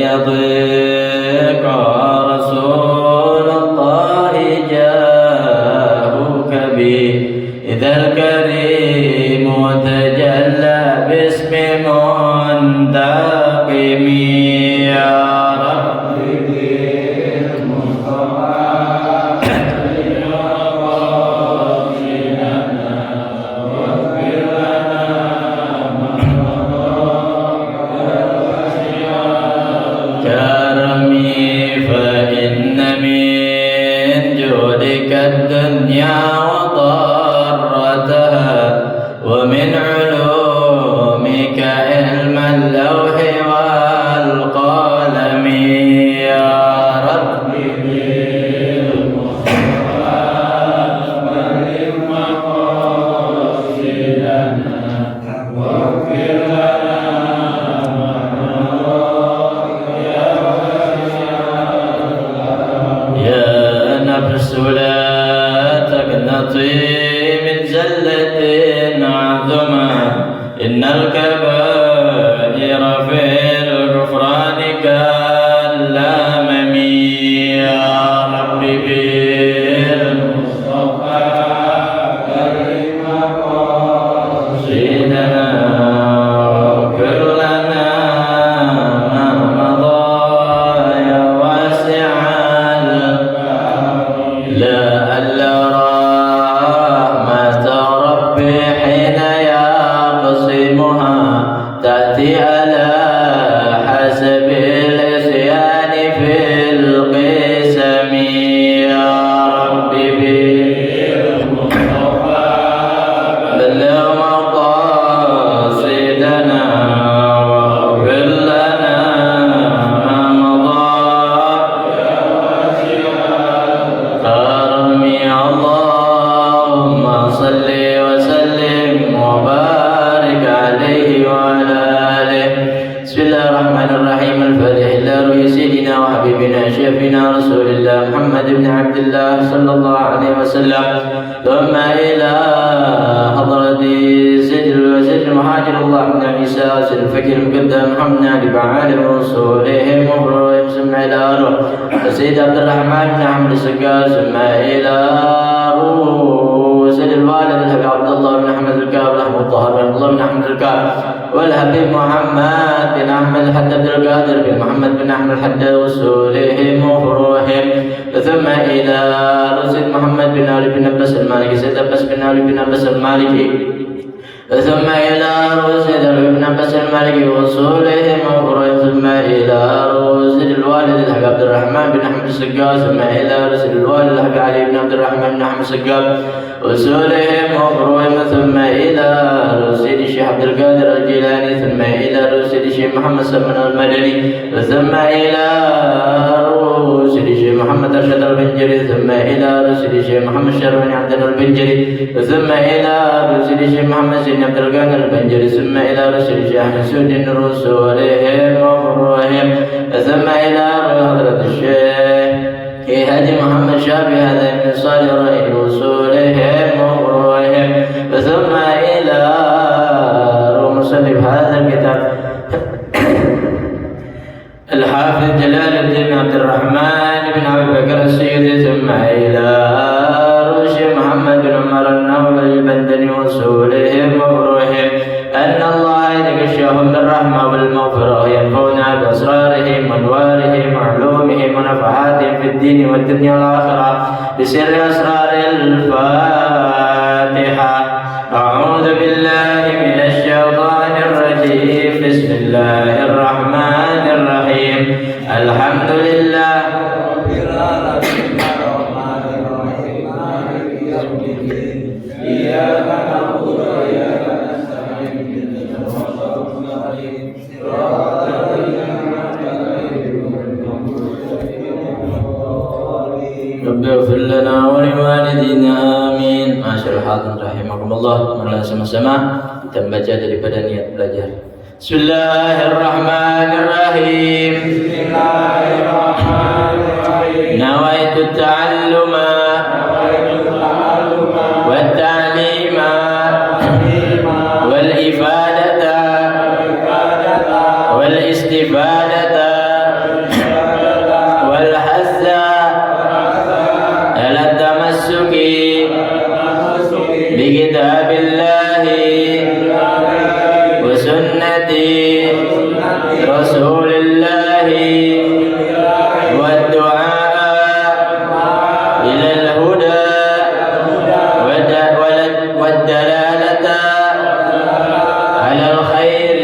يضيق رسول الله جاهك به إذا الكريم تجلى باسم منتقم يا ربي الدنيا وضارتها ومن علومك علم اللوح والقلم يا ربي بالمصطفى بلغ مقاصدنا واغفر لنا يا نفس لا من زلة عظمى إن الكبائر في الغفران كالأمم يا ربي بالمصطفى بلغ مقاصدنا واغفر لنا ما مضى يا واسع الكرم لا تأتي على حسب العصيان في القسم يا ربي بالمصطفى بلغ مقاصدنا واغفر لنا ما مضى يا واسع الكرم اللهم صل وسلم وبارك عليه وعلى بسم الله الرحمن الرحيم الفاتح إلى روح سيدنا وحبيبنا شفينا رسول الله محمد بن عبد الله صلى الله عليه وسلم ثم إلى حضرة سيد المهاجر الله بن عيسى سيد الفكر المقدم محمد علي بعالم رسولهم وفروهم ثم إلى روح سيد عبد الرحمن بن حمد السقاف ثم إلى روح سيد الوالد الحبيب عبد الله بن أحمد الكعب رحمه الله بن الله بن أحمد الكعب والحبيب محمد بن أحمد الحد عبد القادر بن محمد بن أحمد الحد وصولهم وفروحهم ثم إلى رسول محمد بن علي بن عباس المالكي سيد عباس بن علي بن عباس المالكي ثم إلى رسول بن عباس المالكي وصولهم وفروحهم ثم إلى رسول الوالد الحبيب عبد الرحمن بن أحمد السقاف ثم إلى رسول الوالد الحبيب علي بن عبد الرحمن بن أحمد السقاف وصولهم وفروحهم ثم إلى رسول الشيخ عبد القادر الجيلاني ثم إلى رسول الشيخ محمد سلمان المدني ثم إلى رسول الشيخ محمد أرشد البنجري ثم إلى رسول الشيخ محمد شروني عبدنا البنجري ثم إلى رسول الشيخ محمد سيدنا عبد القادر البنجري ثم إلى رسول الشيخ أحمد سود رسولهم وفروحهم ثم إلى حضرة الشيخ هادي محمد شافي هذا من صالح رأي وصولهم وفروحهم ثم إلى مصنف هذا الكتاب الحافظ جلال الدين عبد الرحمن بن أبي بكر السيدي ثم إلى رشد محمد بن عمر النووي البندني وصولهم وفروحهم أن الله يغشاهم بالرحمة والمغفرة ينفعنا بأسرارهم وأنوارهم وعلومهم ونفحاتهم في الدين والدنيا والآخرة بسر أسرار الفاتحة. أعوذ بالله من الشيطان الرجيم بسم الله الرحمن الرحيم الحمد لله رب العالمين الرحمن الرحيم مالك يوم الدين إياك نعبد وإياك نستعين اهدنا الصراط المستقيم صراط الذين أنعمت عليهم رب اغفر لنا ولوالدينا آمين. Masyaallah hadirin rahimakumullah, marilah sama-sama kita membaca daripada niat belajar. Bismillahirrahmanirrahim. Bismillahirrahmanirrahim. Nawaitu ta'alluma wa ta'lima wal ifadata wal istifadata رسول الله والدعاء إلى الهدى والدلالة على الخير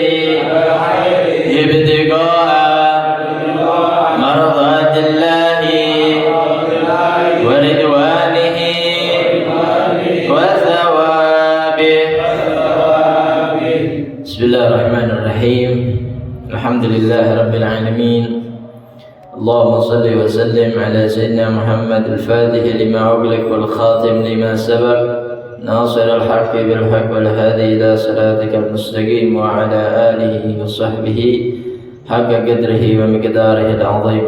ابتغاء مرضات الله ورضوانه وثوابه. بسم الله الرحمن الرحيم. الحمد لله رب العالمين. اللهم صل وسلم على سيدنا محمد الفاتح لما أغلق والخاتم لما سبق ناصر الحق بالحق والهادي إلى صراطك المستقيم وعلى آله وصحبه حق قدره ومقداره العظيم.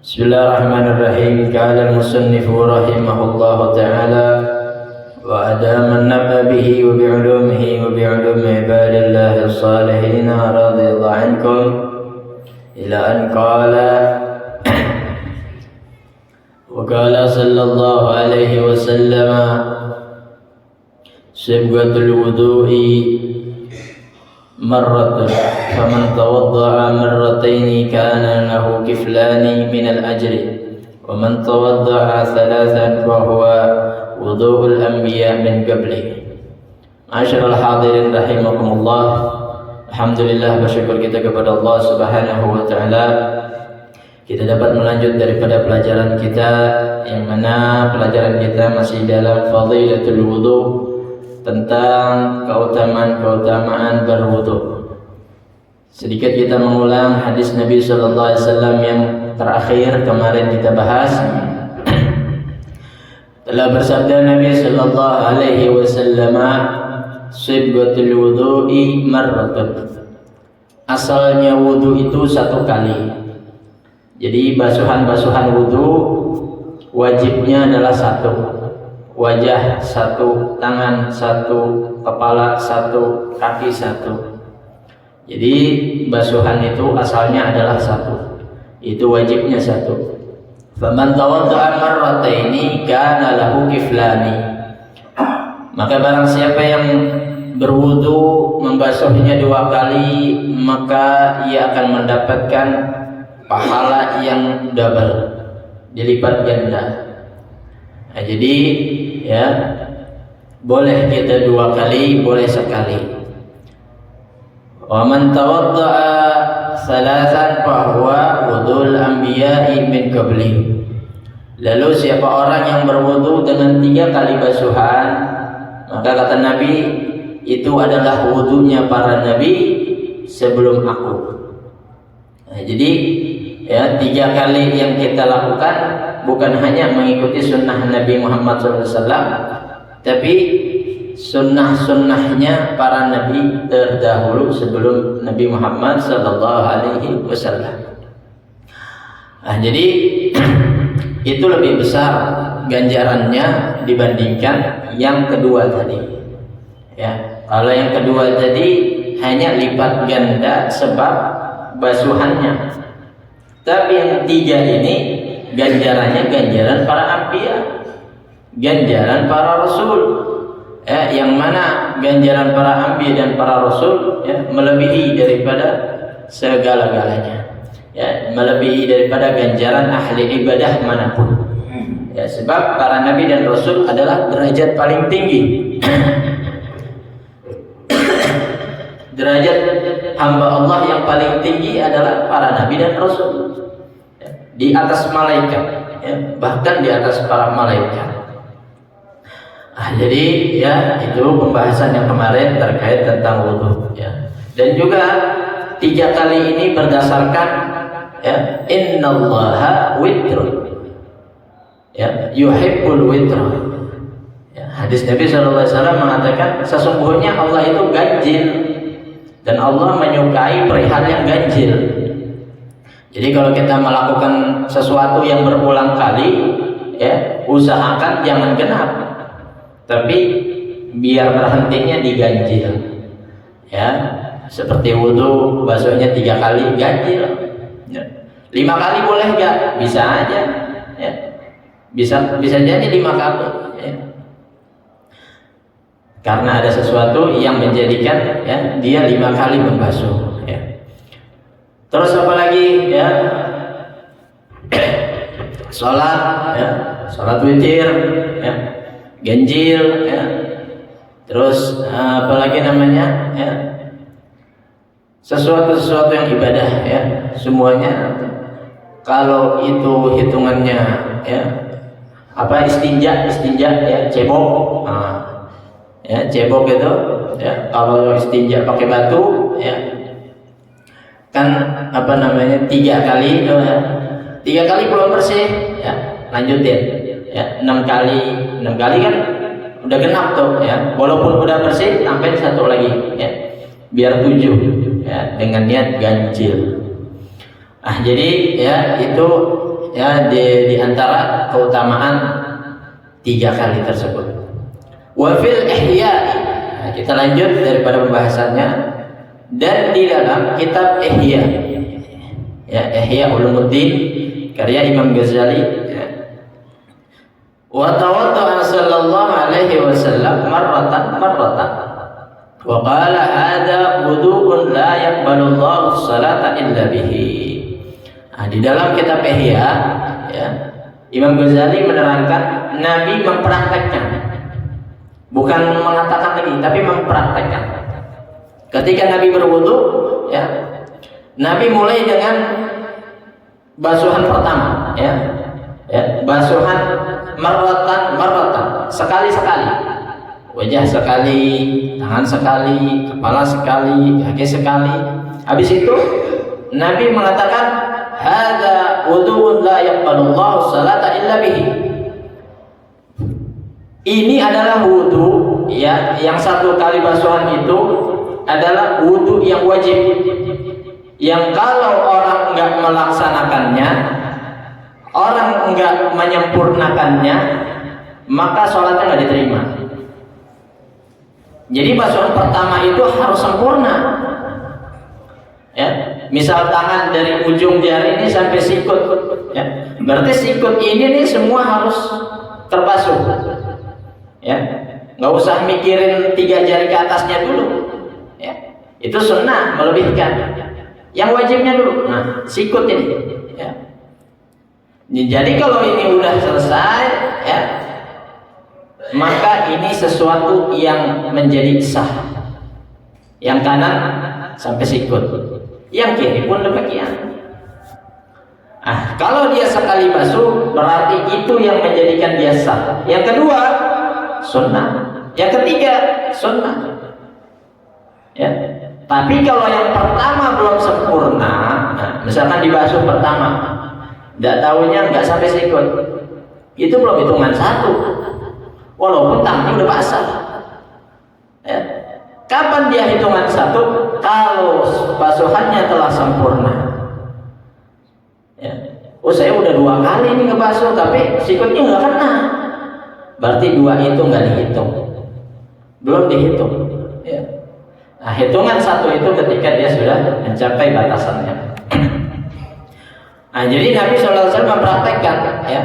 بسم الله الرحمن الرحيم. قال المصنف رحمه الله تعالى وأدام النفع به وبعلومه وبعلوم عباد الله الصالحين رضي الله عنكم إلى أن قال وقال صلى الله عليه وسلم صبغة الوضوء مرة فمن توضأ مرتين كان له كفلان من الأجر ومن توضأ ثلاثا فهو وضوء الأنبياء من قبله. Ma'asyiral hadirin rahimakumullah. Alhamdulillah, bersyukur kita kepada Allah Subhanahu wa taala. Kita dapat melanjut daripada pelajaran kita, yang mana pelajaran kita masih dalam fadilatul wudu, tentang keutamaan berwudu. Sedikit kita mengulang hadis Nabi sallallahu alaihi wasallam yang terakhir kemarin kita bahas. Telah bersabda Nabi sallallahu alaihi wasallam, "Sibghatul wudu'i marratun." Asalnya wudu itu satu kali. Jadi basuhan-basuhan wudu wajibnya adalah satu. Wajah satu, tangan satu, kepala satu, kaki satu. Jadi basuhan itu asalnya adalah satu. Itu wajibnya satu. Faman tawadda'a marrataini kana lahu kiflani. Maka barang siapa yang berwudu membasuhnya dua kali, maka ia akan mendapatkan pahala yang double, dilipat ganda. Nah, jadi ya boleh kita dua kali, boleh sekali. Wa man tawadda'a salasan fahuwa wudul anbiya'i min qabli. Lalu siapa orang yang berwudu dengan 3 kali basuhan, maka kata Nabi itu adalah wudunya para nabi sebelum aku. Nah, jadi ya 3 kali yang kita lakukan bukan hanya mengikuti sunnah Nabi Muhammad SAW, tapi sunnah-sunnahnya para nabi terdahulu sebelum Nabi Muhammad SAW. Nah, jadi itu lebih besar ganjarannya dibandingkan yang kedua tadi. Ya, kalau yang kedua tadi hanya lipat ganda sebab basuhannya. Tapi yang 3 ini ganjarannya ganjaran para anbiya, ganjaran para rasul. Ya, yang mana ganjaran para anbiya dan para rasul ya, melebihi daripada segala-galanya. Ya, melebihi daripada ganjaran ahli ibadah manapun. Ya, sebab para nabi dan rasul adalah derajat paling tinggi. Derajat hamba Allah yang paling tinggi adalah para nabi dan rasul, ya, di atas malaikat, ya, bahkan di atas para malaikat. Jadi ya itu pembahasan yang kemarin terkait tentang wudu. Ya. Dan juga 3 kali ini berdasarkan ya, innallaha witrun, ya, yuhibbul witra. Ya, hadis Nabi SAW mengatakan sesungguhnya Allah itu ganjil. Dan Allah menyukai perihal yang ganjil. Jadi kalau kita melakukan sesuatu yang berulang kali, ya usahakan jangan genap, tapi biar berhentinya di ganjil. Ya, seperti wudu basuhnya 3 kali ganjil. Ya. 5 kali boleh nggak? Bisa aja. Ya. Bisa jadi 5 kali. Ya. Karena ada sesuatu yang menjadikan ya, dia 5 kali membasuh. Ya. Terus apa lagi ya? Sholat ya, sholat witir ya, ganjil ya. Terus apalagi namanya ya, sesuatu yang ibadah ya, semuanya kalau itu hitungannya ya, apa istinja ya, cebok ya, cebok itu ya, kalau istinja pakai batu ya kan apa namanya 3 kali ya, 3 kali belum bersih ya, lanjutin ya, 6 kali kan udah genap tuh ya, walaupun udah bersih tambahin 1 lagi ya, biar 7 ya, dengan niat ganjil. Jadi ya itu ya di antara keutamaan 3 kali tersebut. Wa fil ihya, nah, kita lanjut daripada pembahasannya, dan di dalam kitab Ihya ya, Ihya Ulumuddin karya Imam Ghazali ya. Wa tawadda'a sallallahu alaihi wasallam marratan wa qala hadza wudu'un la yaqbalu Allahu sholata illa bihi. Di dalam kitab Ihya ya, Imam Ghazali menerangkan Nabi mempraktekkan, bukan mengatakan lagi tapi mempraktekkan. Ketika Nabi berwudu ya, Nabi mulai dengan basuhan pertama ya, basuhan marratan, sekali, wajah sekali, tangan sekali, kepala sekali, kaki sekali. Habis itu Nabi mengatakan hadza wudu'un la yaqbalullahu sholata illa bihi. Ini adalah wudu ya, yang 1 kali basuhan itu adalah wudu yang wajib, yang kalau orang enggak melaksanakannya, orang enggak menyempurnakannya, maka sholatnya enggak diterima. Jadi basuhan pertama itu harus sempurna ya. Misal tangan dari ujung jari ini sampai sikut ya, berarti sikut ini nih semua harus terbasuh ya, nggak usah mikirin 3 jari ke atasnya dulu ya, itu sunnah melebihkan, yang wajibnya dulu sikut ini ya. Jadi kalau ini udah selesai ya, maka ini sesuatu yang menjadi sah. Yang kanan sampai sikut, yang kiri pun demikian. Kalau dia sekali basuh berarti itu yang menjadikan dia sah. Yang kedua sunnah, yang ketiga sunnah ya. Tapi kalau yang pertama belum sempurna, misalkan dibasuh pertama, tidak tahunya nggak sampai sikut, itu belum hitungan 1, walaupun tangannya udah basah ya. Kapan dia hitungan 1? Kalau basuhannya telah sempurna ya. Saya udah 2 kali ini ngebasuh tapi sikutnya nggak kena, berarti 2 itu nggak dihitung, belum dihitung ya. Hitungan 1 itu ketika dia sudah mencapai batasannya. Jadi Nabi SAW mempraktekkan ya,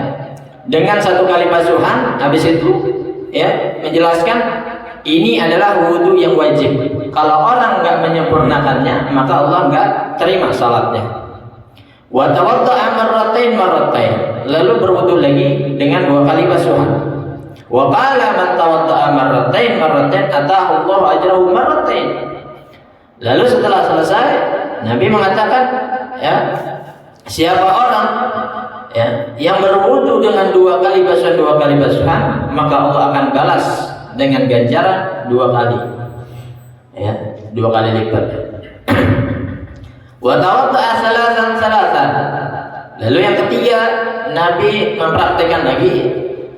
dengan 1 kali basuhan, habis itu ya menjelaskan ini adalah wudu yang wajib. Kalau orang nggak menyempurnakannya, maka Allah nggak terima salatnya. Wa tawadda'a marratain, lalu berwudu lagi dengan 2 kali basuhan. Wa qala man tawadda'a marratain atahu Allah ajrahu marratain. Lalu setelah selesai Nabi mengatakan ya, siapa orang ya yang berwudu dengan 2 kali basuhan, maka Allah akan balas dengan ganjaran 2 kali ya, 2 kali lipat. Wa tawadda'a salasan. Lalu yang ketiga Nabi mempraktikkan lagi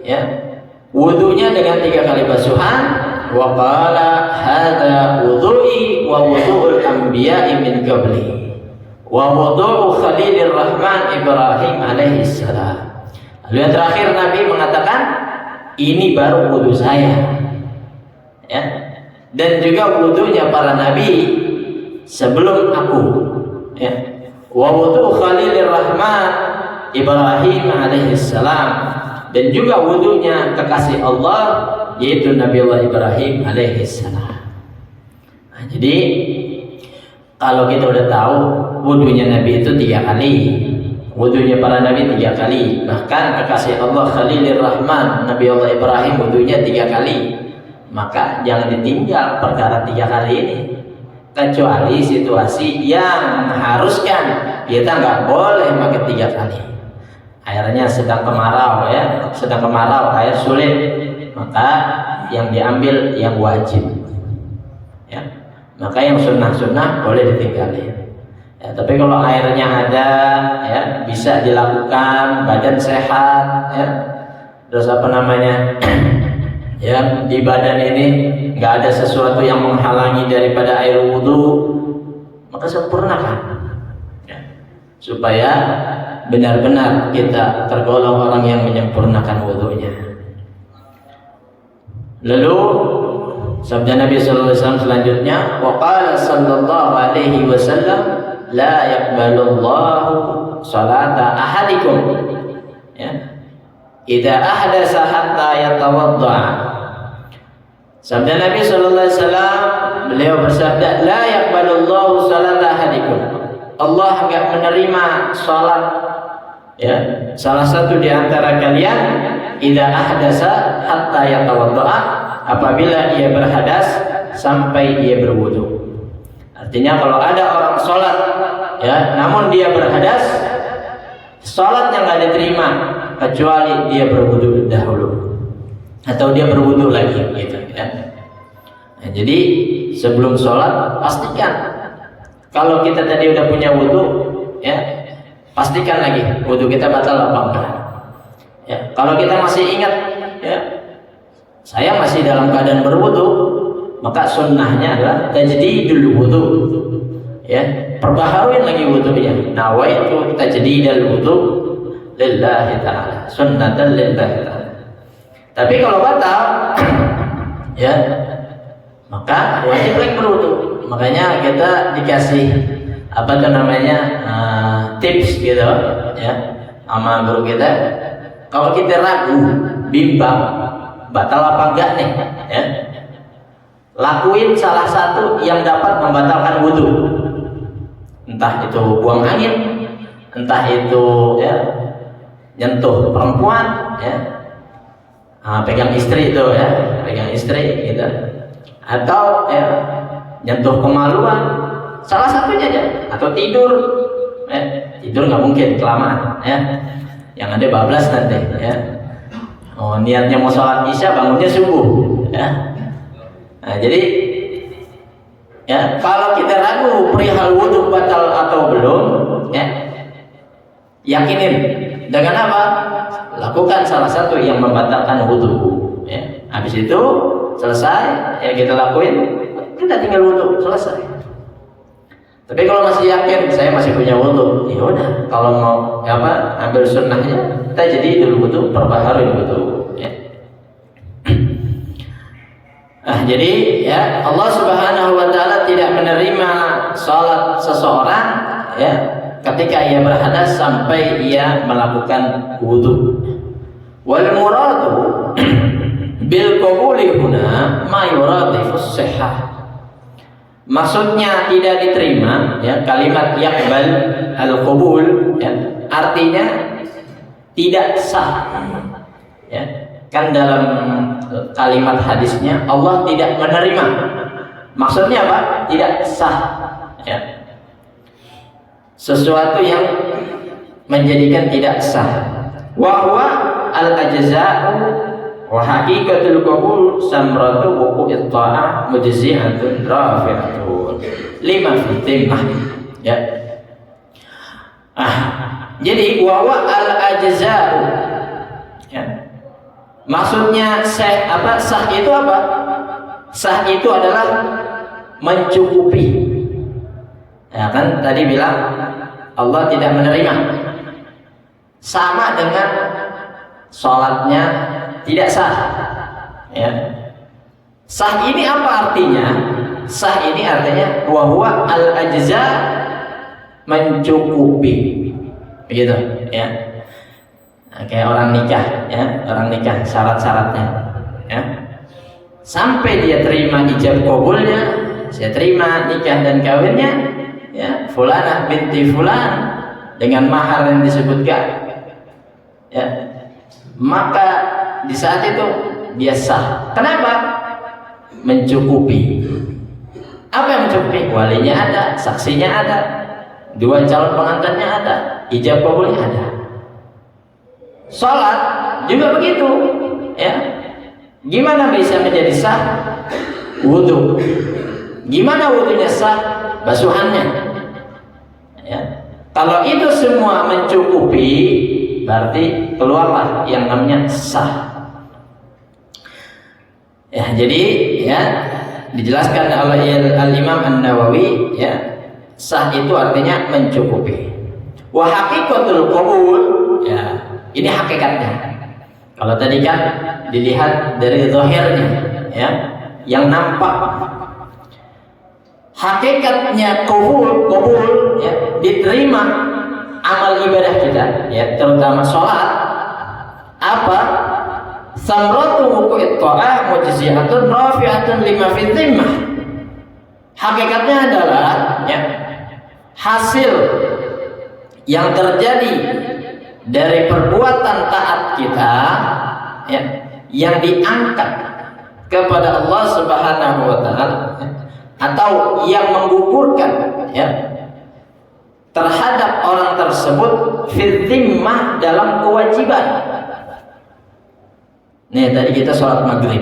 ya, wudunya dengan 3 kali basuhan. Wa qala hadza wudu'i wa wudu'ul anbiya'i min qabli wa wudu'u Khalilir Rahman Ibrahim alaihi salam. Lalu yang terakhir Nabi mengatakan ini baru wudu saya ya, dan juga wudunya para nabi sebelum aku ya. Wa wudu Khalilir Rahman Ibrahim alaihi salam, dan juga wudunya kekasih Allah yaitu Nabi Allah Ibrahim alaihi salam. Jadi Kalau kita udah tahu wudunya Nabi itu 3 kali, wudunya para Nabi 3 kali, bahkan kekasih Allah Khalilur Rahman Nabi Allah Ibrahim wudunya 3 kali, maka jangan ditinggal perkara 3 kali ini, kecuali situasi yang mengharuskan kita nggak boleh pakai 3 kali. Airnya sedang kemarau ya, sedang kemarau, air sulit, maka yang diambil yang wajib ya. Maka yang sunnah-sunnah boleh ditinggalin ya, tapi kalau airnya ada ya, bisa dilakukan, badan sehat ya, terus apa namanya ya, di badan ini nggak ada sesuatu yang menghalangi daripada air wudhu, maka sempurnakan ya, supaya benar-benar kita tergolong orang yang menyempurnakan wudhunya. Lalu sabda Nabi sallallahu alaihi wasallam selanjutnya, wa qala sallallahu alaihi wasallam, la yaqbalullahu salata ahadikum ya, idza ahdasa hatta yatawadda. Sabda Nabi sallallahu alaihi wasallam, beliau bersabda, la yaqbalullahu salata ahadikum. Allah enggak menerima salat ya, salah satu di antara kalian idza ahdasa hatta yatawadda, apabila ia berhadas sampai ia berwudu. Artinya kalau ada orang sholat ya, namun dia berhadas, sholatnya nggak diterima kecuali dia berwudu dahulu atau dia berwudu lagi gitu ya. Nah, jadi sebelum sholat pastikan kalau kita tadi udah punya wudu ya, pastikan lagi wudu kita batal apa enggak ya. Kalau kita masih ingat ya, saya masih dalam keadaan berwudu, maka sunnahnya adalah tajdidul wudu ya, perbaharuin lagi wudunya. Nawaitu tajdidal wudu lillahi ta'ala, sunnatan lillahi ta'ala. Tapi kalau batal ya, maka wajib lagi berwudu. Makanya kita dikasih apa tuh namanya tips gitu ya sama guru kita, kalau kita ragu, bimbang batal apa enggak nih ya, lakuin salah satu yang dapat membatalkan wudu, entah itu buang angin, entah itu ya nyentuh perempuan ya, pegang istri itu ya, pegang istri gitu, atau ya nyentuh kemaluan, salah satunya aja, atau tidur tidur nggak mungkin kelamaan ya, yang ada bablas nanti ya. Oh, niatnya mau sholat isya, bangunnya subuh ya. Nah, jadi ya, kalau kita ragu perihal wudhu batal atau belum ya, yakinin dengan apa? Lakukan salah satu yang membatalkan wudhu ya. Habis itu selesai ya, kita lakuin, kita tinggal wudhu, selesai. Tapi kalau masih yakin saya masih punya wudhu, ya udah, kalau mau apa, ambil sunnahnya, kita jadi dulu wudhu, perbaharui wudhu ya. Jadi ya, Allah Subhanahu wa taala tidak menerima salat seseorang ya ketika ia berhadas sampai ia melakukan wudhu. Wal muradu bil qabuli huna ma yuradifus sihah. Maksudnya tidak diterima ya, kalimat yaqbal al-qabul ya, artinya tidak sah ya. Kan dalam kalimat hadisnya Allah tidak menerima, maksudnya apa? Tidak sah ya, sesuatu yang menjadikan tidak sah. Wa huwa al-ajza'u wa haqiqatul qabul samratu wuqu'it ta'ah mujzi'atun rafi'atun lima fi timmah ya. Jadi wa huwa al-ajza'u ya, maksudnya sah itu apa? Sah itu adalah mencukupi ya, kan tadi bilang Allah tidak menerima, sama dengan sholatnya tidak sah ya. Sah ini apa artinya? Sah ini artinya wa huwa al-ajza, mencukupi begitu ya. Nah, kayak orang nikah ya, orang nikah syarat-syaratnya ya, sampai dia terima ijab kabulnya, saya terima nikah dan kawinnya, ya, fulanah binti fulan dengan mahar yang disebutkan, ya, maka di saat itu dia sah. Kenapa? Mencukupi. Apa yang mencukupi? Walinya ada, saksinya ada, dua calon pengantinnya ada, ijab kabulnya ada. Sholat juga begitu, ya. Gimana bisa menjadi sah? Wudhu. Gimana wudhunya sah? Basuhannya, ya. Kalau itu semua mencukupi, berarti keluarlah yang namanya sah. Ya, jadi ya dijelaskan oleh Al-Imam An-Nawawi, ya, sah itu artinya mencukupi. Wa haqiqatul qabul, ya, ini hakikatnya. Kalau tadi kan dilihat dari zahirnya, ya, yang nampak. Hakikatnya qabul, ya, diterima amal ibadah kita, ya, terutama sholat. Apa? Samratu wuqu'it ta'ah mujzi'atun rafi'atun lima fi dhimmah. Hakikatnya adalah, ya, hasil yang terjadi dari perbuatan taat kita, ya, yang diangkat kepada Allah Subhanahu wa taala, ya, atau yang menggugurkan, ya, terhadap orang tersebut fi dhimmah, dalam kewajiban. Nih tadi kita sholat maghrib,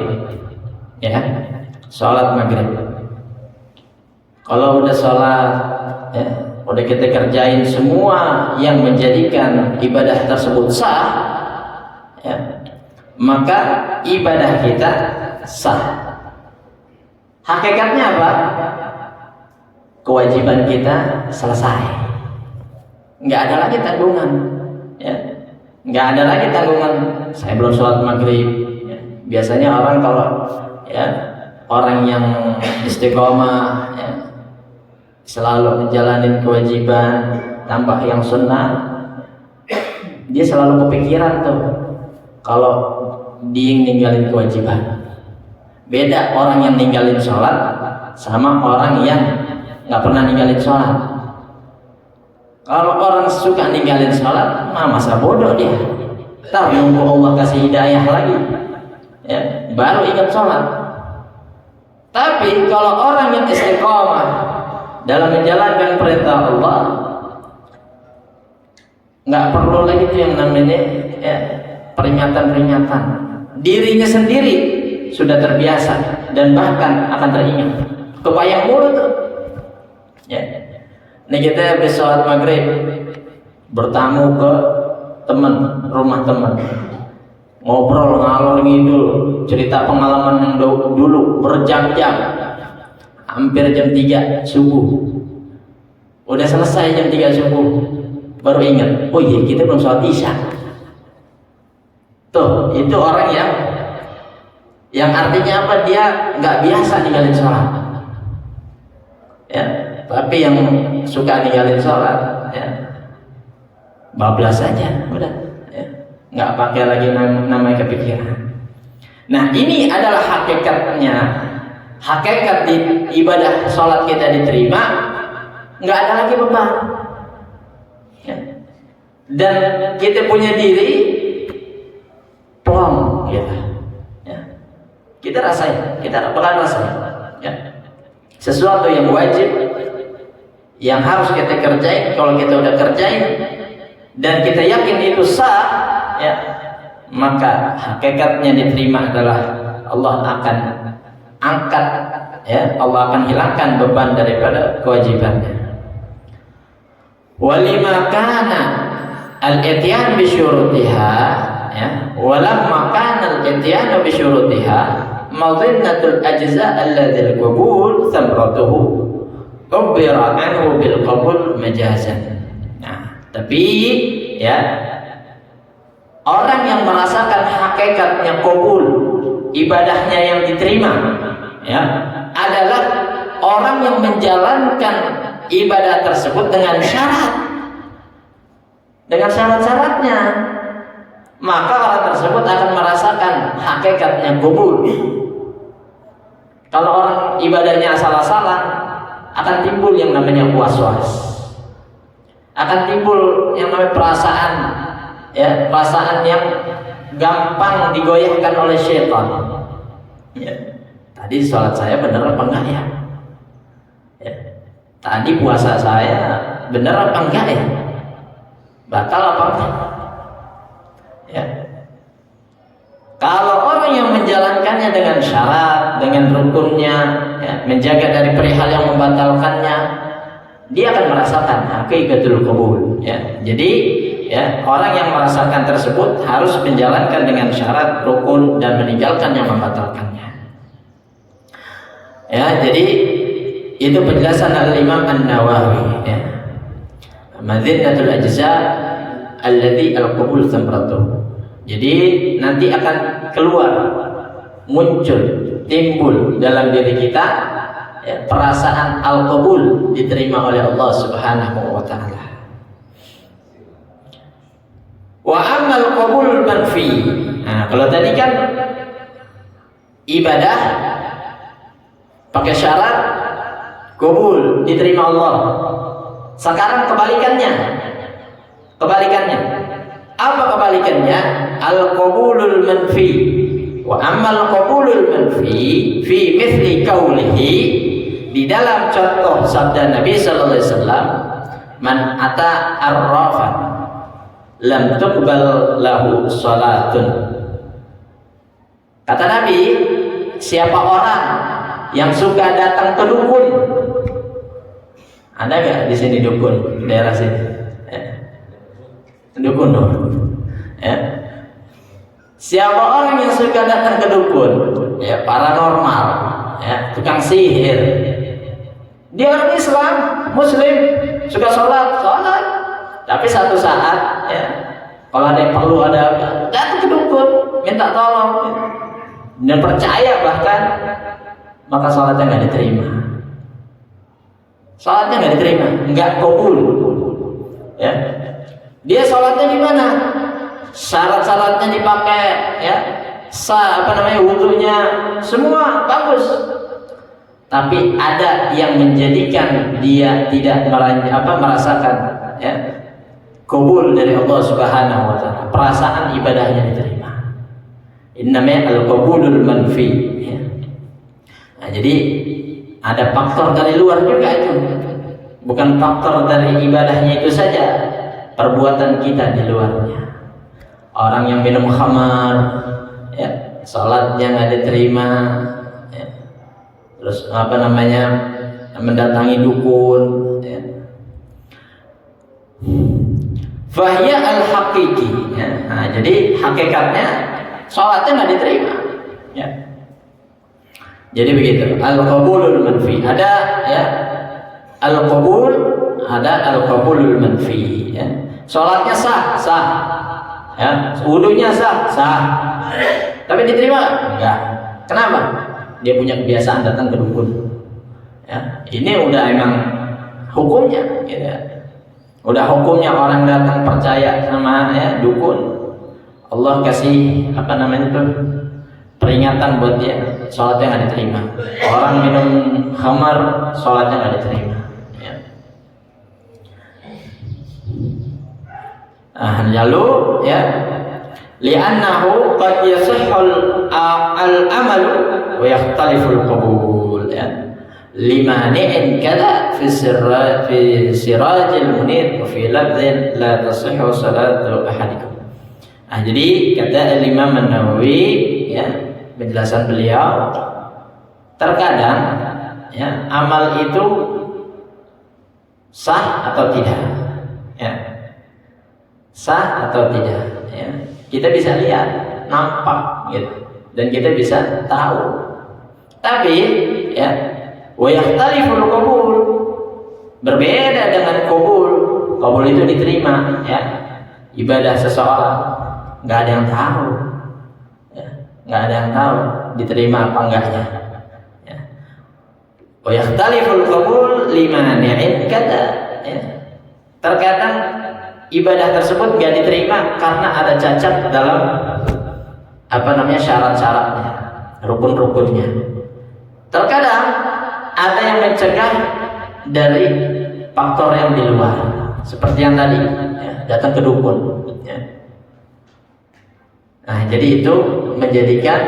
ya, sholat maghrib. Kalau udah sholat, ya, udah kita kerjain semua yang menjadikan ibadah tersebut sah, ya, maka ibadah kita sah. Hakikatnya apa? Kewajiban kita selesai. Nggak ada lagi tanggungan, ya. Nggak ada lagi tanggungan. Saya belum sholat maghrib, ya. Biasanya orang kalau, ya, orang yang istiqomah, ya, selalu menjalani kewajiban tambah yang sunnah, dia selalu kepikiran tuh kalau dia ninggalin kewajiban. Beda orang yang ninggalin sholat sama orang yang nggak pernah ninggalin sholat. Kalau orang suka ninggalin sholat, masa bodoh dia. Ntar nunggu Allah kasih hidayah lagi, ya, baru ingat sholat. Tapi kalau orang yang istiqomah dalam menjalankan perintah Allah, nggak perlu lagi itu yang namanya, ya, peringatan-peringatan. Dirinya sendiri sudah terbiasa dan bahkan akan teringat. Kebayang mulu tuh, ya. Nih kita habis sholat maghrib bertamu ke teman, rumah teman, ngobrol ngalor ngidul, cerita pengalaman yang dulu berjam-jam, hampir jam 3 subuh. Udah selesai jam 3 subuh, baru ingat, oh iya kita belum sholat isya. Tuh, itu orang yang artinya apa? Dia nggak biasa ninggalin sholat, ya. Tapi yang suka ninggalin sholat, ya, bablas saja, udah, ya, nggak pakai lagi namanya kepikiran. Nah, ini adalah hakikatnya. Hakikat di ibadah sholat kita diterima, nggak ada lagi beban, ya. Dan kita punya diri plong, gitu, ya. Kita rasain, kita bakal rasain, ya, sesuatu yang wajib, yang harus kita kerjain. Kalau kita udah kerjain dan kita yakin itu sah, ya, maka hakikatnya diterima adalah Allah akan angkat, ya, Allah akan hilangkan beban daripada kewajibannya. Walima kana al-ityan bi syurutiha, ya, walamma kana al-ityan bi syurutiha madinnatul ajza alladhi al-qabul thamratuhu ubbira anhu bil qabul majazan. Nah, tapi, ya, orang yang merasakan hakikatnya qabul, ibadahnya yang diterima, ya, adalah orang yang menjalankan ibadah tersebut dengan syarat, dengan syarat-syaratnya. Maka orang tersebut akan merasakan hakikatnya qabul. Kalau orang ibadahnya asal-asalan, akan timbul yang namanya was-was, akan timbul yang namanya perasaan, ya, perasaan yang gampang digoyahkan oleh syaitan. Ya. Tadi sholat saya benar apa enggak ya? Ya. Tadi puasa saya benar apa enggak ya? Batal apa enggak? Ya. Kalau orang yang menjalankannya dengan syarat, dengan rukunnya, ya, menjaga dari perihal yang membatalkannya, dia akan merasakan hakikatul qabul. Ya. Jadi, ya, orang yang merasakan tersebut harus menjalankan dengan syarat, rukun, dan meninggalkan yang membatalkannya. Ya, jadi itu penjelasan Al-Imam An-Nawawi. Ya. Madinatul ajza alladhi al-qabul thamratuh. Jadi nanti akan keluar, muncul, timbul dalam diri kita, ya, perasaan al-qabul, diterima oleh Allah Subhanahu wa ta'ala. Wa ammal qabul manfi. Nah, kalau tadi kan ibadah pakai syarat qabul, diterima Allah. Sekarang kebalikannya. Apa kebalikannya? Al-qabulul manfi. Wa ammal qabulul manfi fi mithli qaulihi, di dalam contoh sabda Nabi sallallahu alaihi wasallam, man ata arrafan lam tuqbal lahu salatun. Kata Nabi, siapa orang yang suka datang ke dukun? Ada nggak di sini dukun daerah sini? Dukun dong. Ya. Siapa orang yang suka datang ke dukun, ya, paranormal, ya, tukang sihir, dia orang Islam, Muslim, suka sholat, tapi satu saat, ya, kalau ada yang perlu, ada datang ke dukun, minta tolong, dan percaya bahkan, maka sholatnya nggak diterima. Sholatnya nggak diterima, nggak qabul. Ya. Dia sholatnya di mana? Syarat-syaratnya dipakai, ya, wudunya semua bagus. Tapi ada yang menjadikan dia tidak merasakan, ya, qabul dari Allah Subhanahu wa ta'ala. Perasaan ibadahnya diterima. Innamanya al-qabulul manfi. Ya. Nah, jadi ada faktor dari luar juga itu. Bukan faktor dari ibadahnya itu saja. Perbuatan kita di luarnya. Orang yang minum khamar, ya, salatnya nggak diterima, ya. Terus mendatangi dukun, ya. Fahya al-haqiqi, ya. Nah, jadi hakikatnya salatnya nggak diterima, ya. Jadi begitu. Al-qabulul manfi, ada, ya, al-qabul, ada al-qabulul manfi, ya. Sholatnya sah, ya, wudunya sah, tapi diterima? Enggak. Kenapa? Dia punya kebiasaan datang ke dukun. Ya, ini udah emang hukumnya, gitu. Udah hukumnya orang datang percaya sama, ya, dukun. Allah kasih peringatan buat dia, sholatnya nggak diterima. Orang minum khamar, sholatnya nggak diterima. Lalu, ya, li'annahu qad yasihhul al-amalu wa yakhtaliful qabul, ya, limani'in kada fi sirajil munir wa fi lafdhin la tasihhu salatu ahadikum. Nah, jadi kata Imam An-Nawawi, ya, penjelasan beliau, terkadang, ya, amal itu sah atau tidak, ya, sah atau tidak, ya, kita bisa lihat, nampak, gitu, dan kita bisa tahu. Tapi, ya, wa yakhtaliful qabul, berbeda dengan qabul. Qabul itu diterima, ya, ibadah seseorang nggak ada yang tahu, ya, nggak ada yang tahu diterima apa enggaknya, ya. Wa yakhtaliful qabul limani'in kada, ya. Terkadang ibadah tersebut nggak diterima karena ada cacat dalam syarat-syaratnya, rukun-rukunnya. Terkadang ada yang mencegah dari faktor yang di luar, seperti yang tadi ya, datang ke dukun ya. Nah, jadi itu menjadikan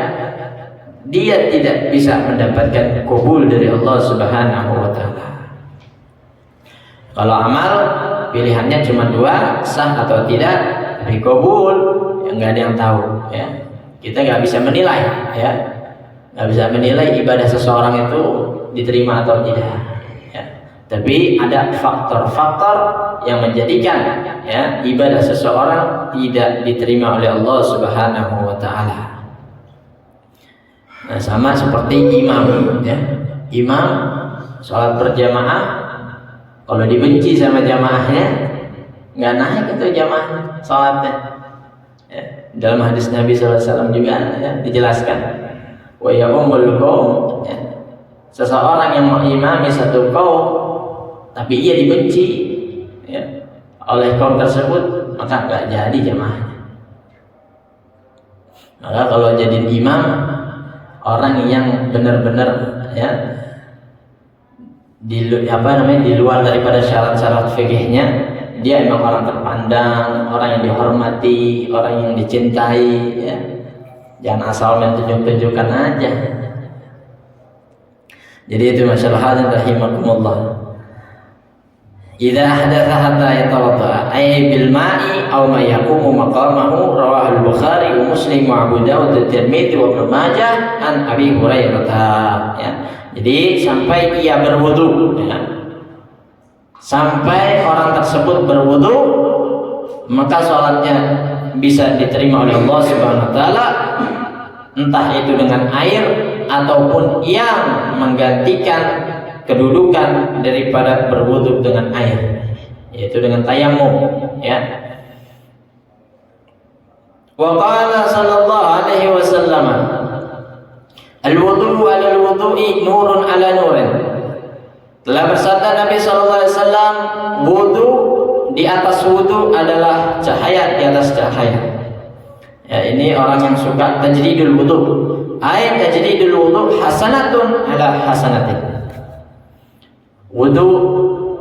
dia tidak bisa mendapatkan kabul dari Allah Subhanahu wa taala. Kalau amal pilihannya cuma dua, sah atau tidak, tapi kabul ya nggak ada yang tahu ya. Kita nggak bisa menilai ya, nggak bisa menilai ibadah seseorang itu diterima atau tidak ya. Tapi ada faktor-faktor yang menjadikan ya ibadah seseorang tidak diterima oleh Allah Subhanahu wa taala. Nah, sama seperti imam ya. Imam sholat berjamaah, kalau dibenci sama jamaahnya nggak naik itu jamaah sholatnya ya. Dalam hadis Nabi SAW juga ya, dijelaskan wa ya'umul qaum ya. Seseorang yang mengimami satu kaum tapi ia dibenci ya, oleh kaum tersebut, maka nggak jadi jamaahnya. Maka kalau jadi imam, orang yang benar-benar ya di luar daripada syarat-syarat fikihnya, dia memang orang terpandang, orang yang dihormati, orang yang dicintai ya. Jangan asal menunjuk-tunjukkan aja. Jadi itu masalah hal rahimakumullah. Idza hadatsa hatta yatawadda ay bil ma'i aw ma yaqumu maqamahu, rawahu al-Bukhari wa Muslim wa Abu Dawud wa Tirmidzi wa Ibnu Majah an Abi Hurairah ya. Jadi sampai ia berwudu ya. Sampai orang tersebut berwudu, maka sholatnya bisa diterima oleh Allah Subhanahu wa taala, entah itu dengan air ataupun yang menggantikan kedudukan daripada berwudu dengan air, yaitu dengan tayamum ya. Wa qala sallallahu alaihi wasallam al-wudu 'ala al-wudu'i nurun 'ala nurin. Telah bersabda Nabi sallallahu alaihi wasallam, wudu di atas wudu adalah cahaya di atas cahaya. Ya, ini orang yang suka tajdidul wudu. Ay tajdidul wudu hasanatun 'ala hasanatin. Wudu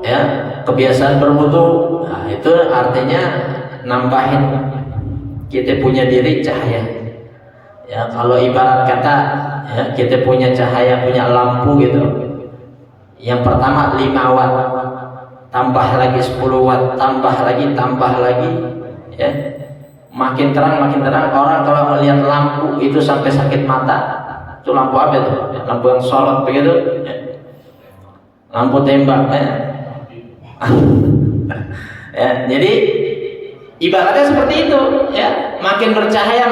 ya, kebiasaan berwudu, nah, itu artinya nambahin kita punya diri cahaya ya. Kalau ibarat kata ya, kita punya cahaya, punya lampu gitu, yang pertama 5 watt, tambah lagi 10 watt, tambah lagi ya, makin terang. Orang kalau melihat lampu itu sampai sakit mata. Itu lampu apa itu? Lampu yang sorot begitu ya. Lampu tembak ya. Ya, jadi ibaratnya seperti itu ya, makin bercahaya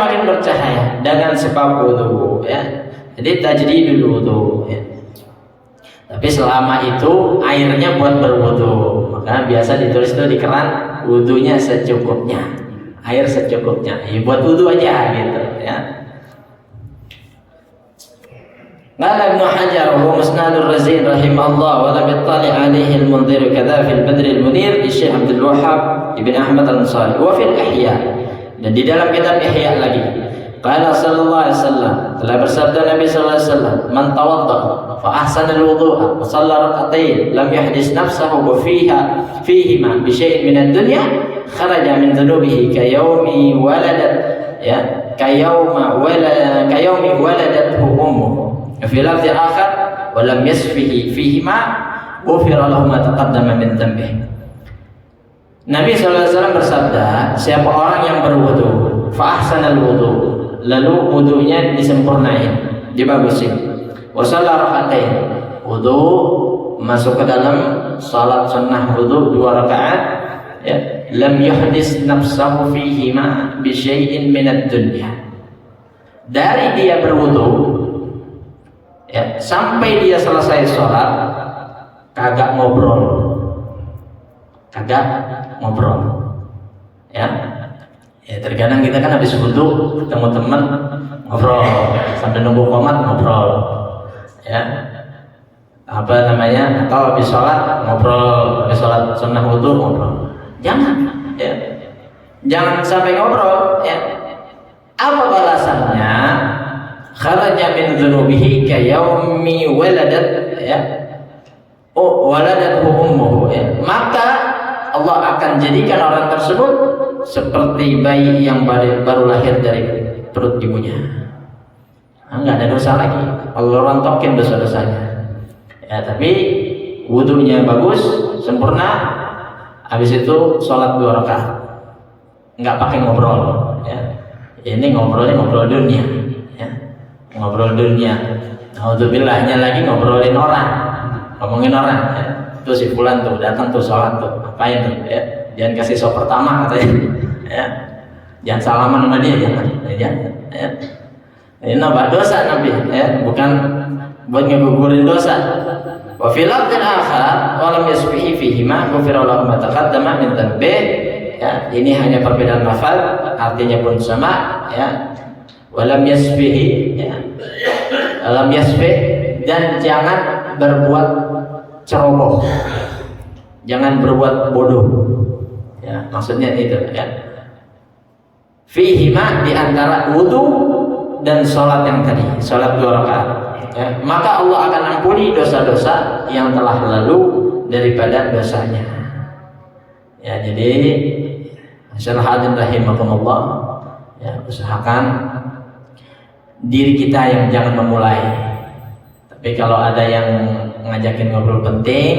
dengan sebab wudu ya. Jadi tajdidul wudu ya. Tapi selama itu airnya buat berwudu, maka biasa ditulis itu di keran, wudunya secukupnya, air secukupnya ya, buat wudu aja gitu ya. Qala Ibnu Hajar wa Musnadur Razin rahimahullah wa lam yattali' alaihi al-Mundhir kadza fil Badr al-Munir di Syekh Abdul Wahhab Ibn Ahmad al-Ansari wa fil Ihya, dan di dalam kitab Ihya lagi qala sallallahu alaihi wasallam, telah bersabda Nabi sallallahu alaihi wasallam, man tawadda fa ahsana al-wudu'a wa shalla rak'atain lam yahdis nafsahu wa fihima bi syai'in min ad-dunya kharaja min dhunubihi ka yaumi waladat ya, ka yaumi waladathu ummuhu. Fi lafzi akhar wa lam yasfihi fihima ghufira lahu ma taqaddama min dhanbihi. Nabi sallallahu alaihi wasallam bersabda, siapa orang yang berwudu fa ahsanal wudu, lalu wudunya disempurnain, dibagusin, wa shalla rak'atain, wudu masuk ke dalam salat sunnah wudu 2 rakaat ya, lam yuhdis nafsahu fihima bi syai'in min ad-dunya. Dari dia berwudu ya, sampai dia selesai sholat kagak ngobrol ya. Ya terkadang kita kan habis wudu ketemu teman ngobrol sambil nunggu qomat ngobrol ya, apa namanya, atau habis sholat ngobrol, habis sholat sunnah wudu ngobrol. Jangan ya, jangan sampai ngobrol ya. Apa balasannya? Kharaja min dzunubihi ka yaumi waladat ya, oh waladathu ummuhu, ya, maka Allah akan jadikan orang tersebut seperti bayi yang baru lahir dari perut ibunya. Nggak ada dosa lagi, Allah rontokin dosa-dosanya. Ya, tapi wudunya bagus, sempurna. Habis itu sholat 2 rakaat, nggak pakai ngobrol. Ya. Ini ngobrol dunia, ya. Ngobrol dunia. Alhamdulillahnya lagi ngobrolin orang, ngomongin orang. Ya. Tuh si fulan tuh datang tuh sholat tuh, apain tuh? Ya. Jangan kasih sop pertama katanya. Ya. Jangan salaman sama dia, jangan. Ya. Ini nambah dosa Nabi, ya. Bukan buat ngegugurin dosa. Wa fil lafdhin akhar wa lam yasbihi fihi ma ghufira lahu ma taqaddama min dhanbih. Ya, ini hanya perbedaan lafaz, artinya pun sama, ya. Wa lam yasbihi, ya. Lam yasbih, dan jangan berbuat ceroboh. Jangan berbuat bodoh. Ya, maksudnya itu, ya. Fihi ma, di antara wudu dan sholat yang tadi, sholat 2 rakaat. Ya, maka Allah akan ampuni dosa-dosa yang telah lalu daripada dosanya. Ya, jadi masyaallah hadirin rahimakumullah, ya, usahakan diri kita yang jangan memulai. Tapi kalau ada yang ngajakin ngobrol penting,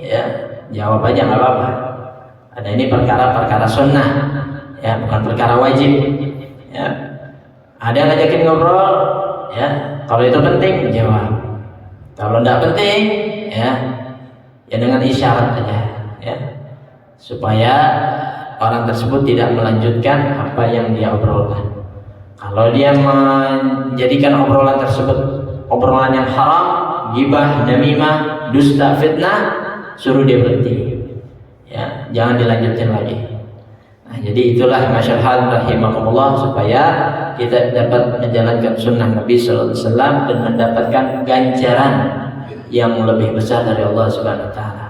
ya jawab aja, nggak apa-apa. Ada ini perkara-perkara sunnah, ya, bukan perkara wajib. Ya, ada yang ngajakin ngobrol, ya. Kalau itu penting, jawab. Kalau tidak penting, ya dengan isyarat aja, ya, supaya orang tersebut tidak melanjutkan apa yang dia obrolkan. Kalau dia menjadikan obrolan tersebut obrolan yang haram, ghibah, namimah, dusta, fitnah, suruh dia berhenti. Ya, jangan dilanjutkan lagi. Nah, jadi itulah masyarakat rahimakumullah, supaya kita dapat menjalankan sunnah Nabi Sallallahu Alaihi Wasallam dan mendapatkan ganjaran yang lebih besar dari Allah Subhanahu Wa Taala.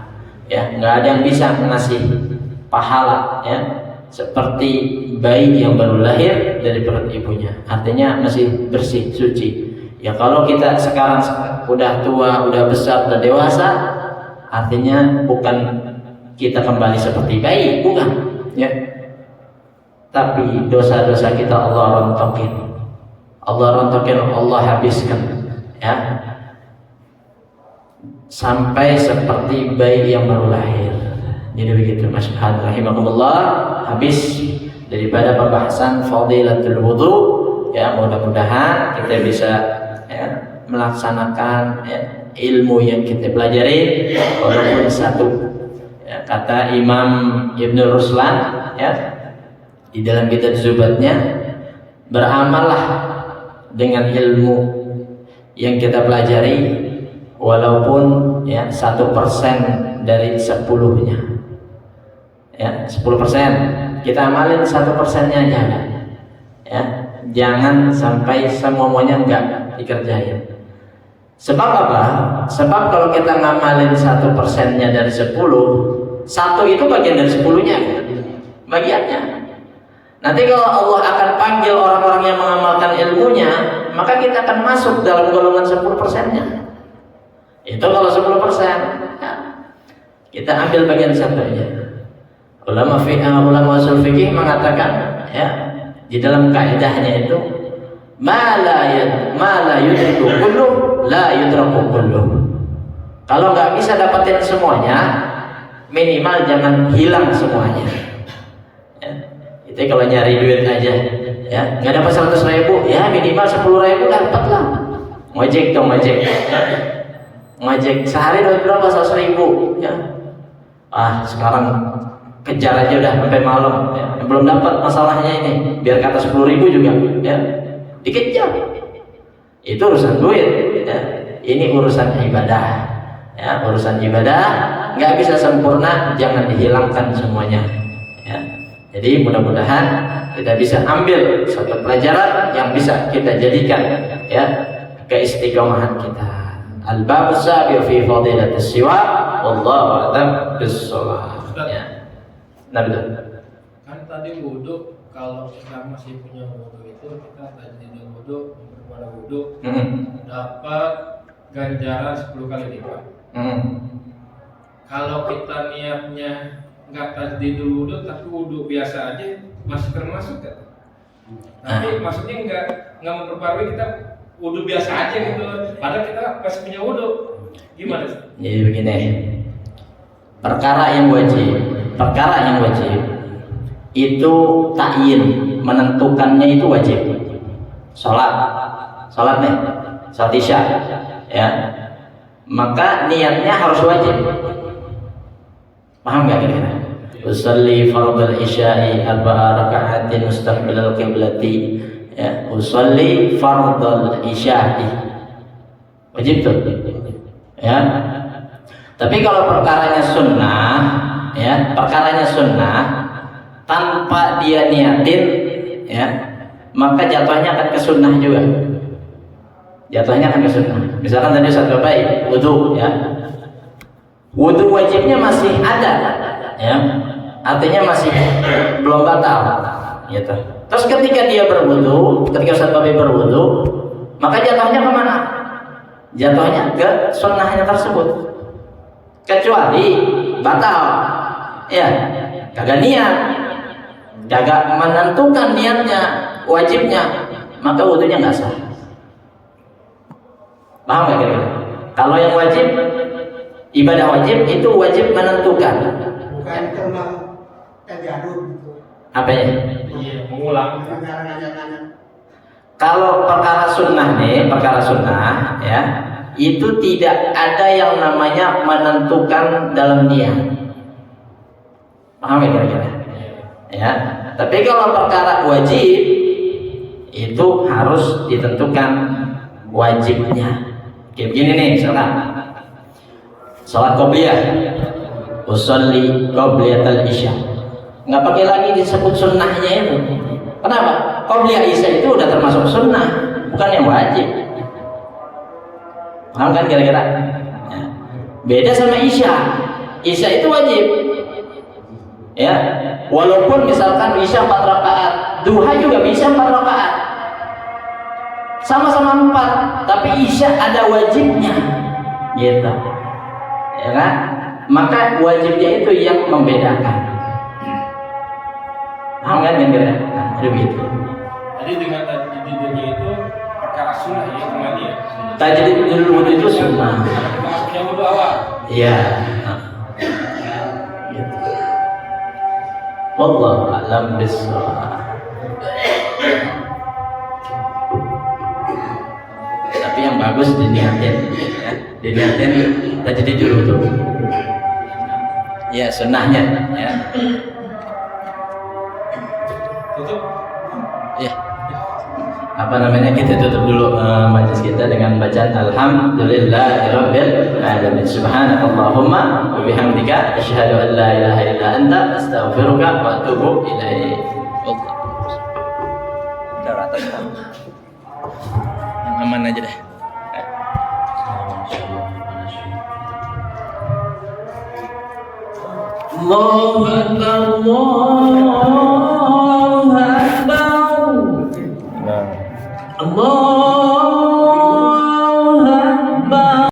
Ya, nggak ada yang bisa mengasih pahala, ya, seperti bayi yang baru lahir dari perut ibunya. Artinya masih bersih, suci. Ya, kalau kita sekarang udah tua, udah besar, udah dewasa, artinya bukan kita kembali seperti bayi, bukan, ya. Tapi dosa-dosa kita Allah rontokin, Allah habiskan, ya, sampai seperti bayi yang baru lahir. Jadi begitu, masyaallah rahimakumullah. Habis daripada pembahasan fadilatul wudu, ya, mudah-mudahan kita bisa, ya, melaksanakan, ya, ilmu yang kita pelajari walaupun satu. Ya, kata Imam Ibn Ruslan, ya, di dalam kitab Zubatnya, beramallah dengan ilmu yang kita pelajari walaupun, ya, 1% dari 10-nya, ya, 10% kita amalin, 1%-nya aja, ya, jangan sampai semuanya enggak dikerjain. Sebab apa? Sebab kalau kita ngamalin 1%-nya dari 10, 1 itu bagian dari 10-nya, bagiannya. Nanti kalau Allah akan panggil orang-orang yang mengamalkan ilmunya, maka kita akan masuk dalam golongan 10%-nya. Itu kalau 10%, ya, kita ambil bagian satunya. Ulama usul fikih mengatakan, ya, di dalam kaidahnya itu, ma la yudriku kullu la yudraku kullu. Kalau nggak bisa dapetin semuanya, minimal jangan hilang semuanya. Itu kalau nyari duit aja, ya, nggak dapat 100.000, ya minimal 10.000 dapat lah. Ngojek dong, ngojek sehari dapat berapa? 100.000, ya. Sekarang kejar aja udah sampai malam, ya. Belum dapat masalahnya ini, biar kata 10.000 juga, ya, dikejar. Itu urusan duit, ya. Ini urusan ibadah, ya, urusan ibadah nggak bisa sempurna, jangan dihilangkan semuanya, ya. Jadi mudah-mudahan kita bisa ambil satu pelajaran yang bisa kita jadikan, ya, keistiqomahan kita. Al-bab as-sabi fi fadilatis siwak, wallahu a'lam bis-shawab. Ya. Nah, betul. Kan tadi wudu, kalau kita masih punya wudu itu kita tajdidul wudu, berpada wudu, dapat ganjaran 10 kali lipat. kalau kita niatnya nggak tajdidul wudu tapi wudu biasa aja masih termasuk kan? Tapi maksudnya nggak memperbarui kita wudu biasa aja gitu, padahal kita masih punya wudu. Gimana sih? Jadi begini, perkara yang wajib itu ta'yin, menentukannya itu wajib. Salat nih, salat isya, ya. Maka niatnya harus wajib. Paham nggak kira-kira? Usolli fardal isya'i arba'a raka'atin mustaqbilal qiblati. Ya, usolli fardal isya'i. Wajib tuh. Ya. Tapi kalau perkaranya sunnah, ya, perkaranya sunnah tanpa dia niatin, ya, maka jatuhnya akan ke sunnah juga. Jatuhnya akan ke sunnah. Misalkan tadi Ustaz Bapak wudu, ya. Wudu wajibnya masih ada, ya. Artinya masih belum batal, gitu. Terus ketika dia berwudu, ketika Ustaz Bapak berwudu, maka jatuhnya kemana? Jatuhnya ke sunnahnya tersebut. Kecuali batal, ya, kagak niat, kagak menentukan niatnya, wajibnya, maka wudunya nggak sah. Paham nggak kira-kira? Kalau yang wajib, ibadah wajib itu wajib menentukan. Bukan terlalu terjadul gitu. Apanya? Iya, mengulang. Kalau perkara sunnah nih, perkara sunnah, ya, itu tidak ada yang namanya menentukan dalam niat. Paham nggak kira-kira? Ya. Tapi kalau perkara wajib itu harus ditentukan wajibnya. Kayak begini nih, misalkan salat qobliyah, usolli qobliyatal isya, nggak pakai lagi disebut sunnahnya itu. Kenapa? Qobliyah isya itu udah termasuk sunnah, bukan yang wajib. Paham kan kira-kira? Ya. Beda sama isya. Isya itu wajib. Ya, walaupun misalkan isya 4 rakaat, duha juga bisa 4 rakaat. Sama-sama 4, tapi isya ada wajibnya. Gitu. Ya kan? Maka wajibnya itu yang membedakan. Paham kan kira-kira? Nah, begitu. Jadi dengan tajdidnya itu perkara sunnah ya, kembali ya. Tajdidul wudu itu sunnah. Masuknya wudu awal. Iya. Gitu. Wallahu a'lam bishawab. Tapi yang bagus diniatin, ya. Diniatin tajdidul wudu. Ya, sunnahnya, ya. Tutup. Ya. Apa namanya, kita tutup dulu majelis kita dengan bacaan alhamdulillahirabbil alamin. Subhanakallahumma wa bihamdika asyhadu an la ilaha illa anta astaghfiruka wa atubu ilaik. Udah rata kan? Yang aman aja deh. Allahu akbar.